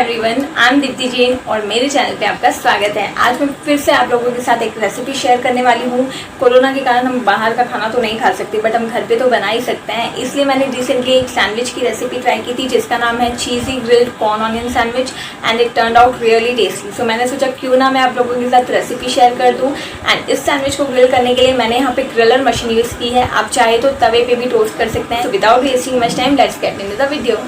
Everyone, I am Deepti Jain और मेरे channel पे आपका स्वागत है। आज मैं फिर से आप लोगों के साथ एक रेसिपी शेयर करने वाली हूँ। कोरोना के कारण हम बाहर का खाना तो नहीं खा सकते, बट हम घर पे तो बना ही सकते हैं। इसलिए मैंने रिसेंटली एक सैंडविच की रेसिपी ट्राई की थी जिसका नाम है cheesy grilled corn onion sandwich and it turned out really tasty. So मैंने सोचा क्यों ना मैं आप लोगों के साथ रेसिपी शेयर कर दूँ। एंड इस सैंडविच को ग्रिल करने के लिए मैंने यहाँ पे ग्रिलर मशीन यूज़ की है। आप चाहे तो तवे पे भी टोस्ट कर सकते हैं। So without wasting much time, let's get into the video.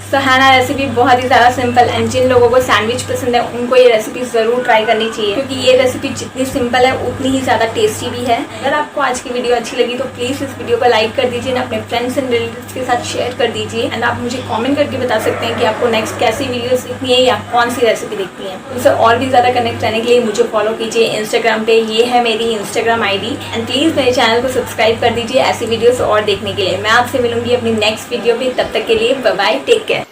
तो है ना, रेसिपी बहुत ही ज़्यादा सिंपल एंड जिन लोगों को सैंडविच पसंद है उनको ये रेसिपी ज़रूर ट्राई करनी चाहिए, क्योंकि ये रेसिपी जितनी सिंपल है उतनी ही ज़्यादा टेस्टी भी है। अगर आपको आज की वीडियो अच्छी लगी तो प्लीज़ इस वीडियो को लाइक कर दीजिए, अपने फ्रेंड्स एंड रिलेटिव्स के साथ शेयर कर दीजिए। एंड आप मुझे कॉमेंट करके बता सकते हैं कि आपको नेक्स्ट कैसी वीडियोस देखनी है या कौन सी रेसिपी देखनी है। उनसे और भी ज़्यादा कनेक्ट रहने के लिए मुझे फॉलो कीजिए इंस्टाग्राम पे, ये है मेरी इंस्टाग्राम ID। एंड प्लीज़ मेरे चैनल को सब्सक्राइब कर दीजिए ऐसी वीडियोज़ और देखने के लिए। मैं आपसे मिलूंगी अपनी नेक्स्ट वीडियो पे, तब तक के लिए बाय बाय, टेक केयर।